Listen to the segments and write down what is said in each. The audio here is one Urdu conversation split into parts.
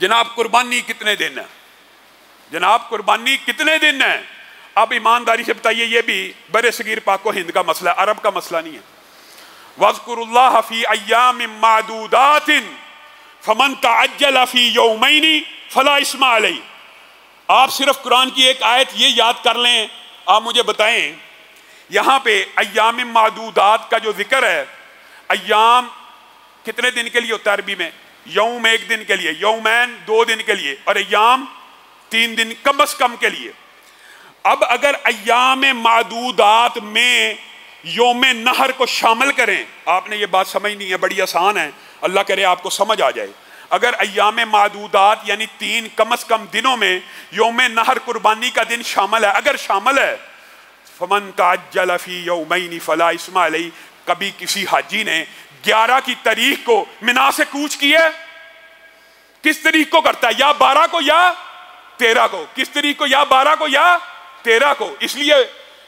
جناب قربانی کتنے دن ہے؟ جناب قربانی کتنے دن ہے؟ اب ایمانداری سے بتائیے، یہ بھی بر صغیر پاک و ہند کا مسئلہ ہے، عرب کا مسئلہ نہیں ہے۔ وَاذْكُرُوا اللَّهَ فِي أَيَّامٍ مَّعْدُودَاتٍ فَمَن تَعَجَّلَ فِي يَوْمَيْنِ فَلَا إِثْمَ عَلَيْهِ۔ آپ صرف قرآن کی ایک آیت یہ یاد کر لیں، آپ مجھے بتائیں یہاں پہ ایام معدودات کا جو ذکر ہے، ایام کتنے دن کے لیے ہوتا ہے عربی میں؟ یوم ایک دن کے لیے، یومین 2 دن کے لیے، اور ایام 3 دن کم از کم کے لیے۔ اب اگر ایام معدودات میں یوم نہر کو شامل کریں، آپ نے یہ بات سمجھنی ہے، بڑی آسان ہے، اللہ کرے آپ کو سمجھ آ جائے۔ اگر ایام معدودات یعنی 3 کم از کم دنوں میں یوم نہر قربانی کا دن شامل ہے، اگر شامل ہے، فمن تعجل فی یومین فلا اثم علیہ، کبھی کسی حاجی نے 11 کی تاریخ کو منا سے کوچ کیا، کس تاریخ کو کرتا ہے؟ یا 12 کو یا 13 کو۔ کس تاریخ کو؟ یا 12 کو یا 13 کو۔ اس لیے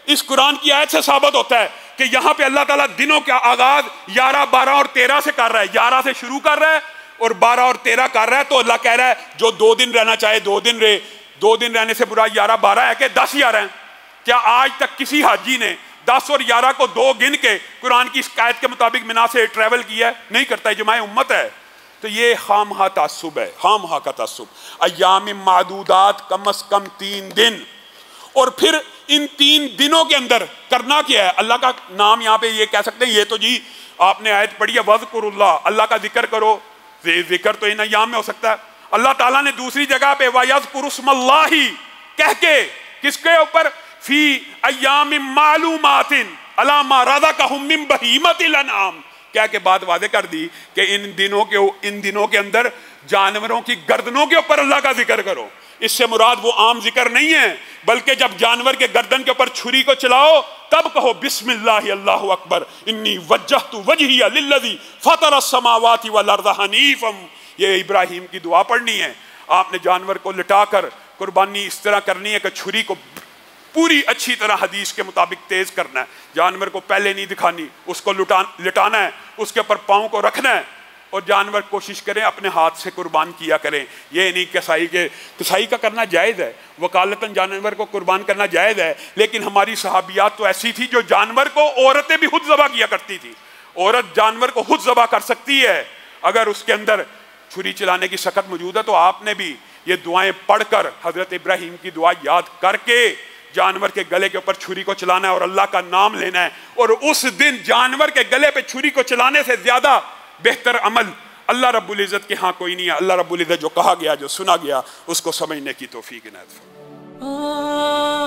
اس قرآن کی آیت سے ثابت ہوتا ہے کہ یہاں پہ اللہ تعالیٰ دنوں کا آغاز 11، 12 اور 13 سے کر رہا ہے، 11 سے شروع کر رہا ہے اور 12 اور 13 کر رہا ہے۔ تو اللہ کہہ رہا ہے جو 2 دن رہنا چاہے 2 دن رہے، 2 دن رہنے سے برا 11، 12 ہے کہ 10 11 ہیں۔ کیا آج تک کسی حاجی نے 10 اور 11 کو 2 گن کے قرآن کی شکایت کے مطابق منا سے ٹریول کیا ہے؟ نہیں کرتا، اجماع امت ہے۔ تو یہ خامخواہ تعصب ہے، خامخواہ کا تعصب۔ ایام معدودات کم از کم 3 دن، اور پھر ان 3 دنوں کے اندر کرنا کیا ہے؟ اللہ کا نام یہاں پہ یہ کہہ سکتے ہیں، یہ تو جی آپ نے آیت پڑھی ہے وَاذْكُرُوا اللَّهَ، اللہ کا ذکر کرو۔ ذکر تو ان ایام میں ہو سکتا ہے۔ اللہ تعالیٰ نے دوسری جگہ پہ وَيَذْكُرُوا اسْمَ اللَّهِ کہہ کے کس کے اوپر؟ فی ایام معلومات علی ما رزقہم من بہیمۃ الانعام، کیا کہ بات واضح کر دی کہ ان دنوں کے اندر جانوروں کی گردنوں کے اوپر اللہ کا ذکر کرو۔ اس سے مراد وہ عام ذکر نہیں ہے، بلکہ جب جانور کے گردن کے اوپر چھری کو چلاؤ تب کہو بسم اللہ اللہ اکبر انی وجہت وجہی للذی فطر السماوات والارض حنیفا۔ یہ ابراہیم کی دعا پڑھنی ہے۔ آپ نے جانور کو لٹا کر قربانی اس طرح کرنی ہے کہ چھری کو پوری اچھی طرح حدیث کے مطابق تیز کرنا ہے، جانور کو پہلے نہیں دکھانی، اس کو لٹانا ہے، اس کے اوپر پاؤں کو رکھنا ہے، اور جانور کوشش کریں اپنے ہاتھ سے قربان کیا کریں۔ یہ نہیں کسائی کا کرنا جائز ہے، وکالتاً جانور کو قربان کرنا جائز ہے، لیکن ہماری صحابیات تو ایسی تھی جو جانور کو عورتیں بھی خود ذبح کیا کرتی تھی۔ عورت جانور کو خود ذبح کر سکتی ہے اگر اس کے اندر چھری چلانے کی سخت موجود ہے۔ تو آپ نے بھی یہ دعائیں پڑھ کر حضرت ابراہیم کی دعا یاد کر کے جانور کے گلے کے اوپر چھری کو چلانا ہے اور اللہ کا نام لینا ہے۔ اور اس دن جانور کے گلے پہ چھری کو چلانے سے زیادہ بہتر عمل اللہ رب العزت کے ہاں کوئی نہیں ہے۔ اللہ رب العزت جو کہا گیا، جو سنا گیا، اس کو سمجھنے کی توفیق عنایت فرمائے۔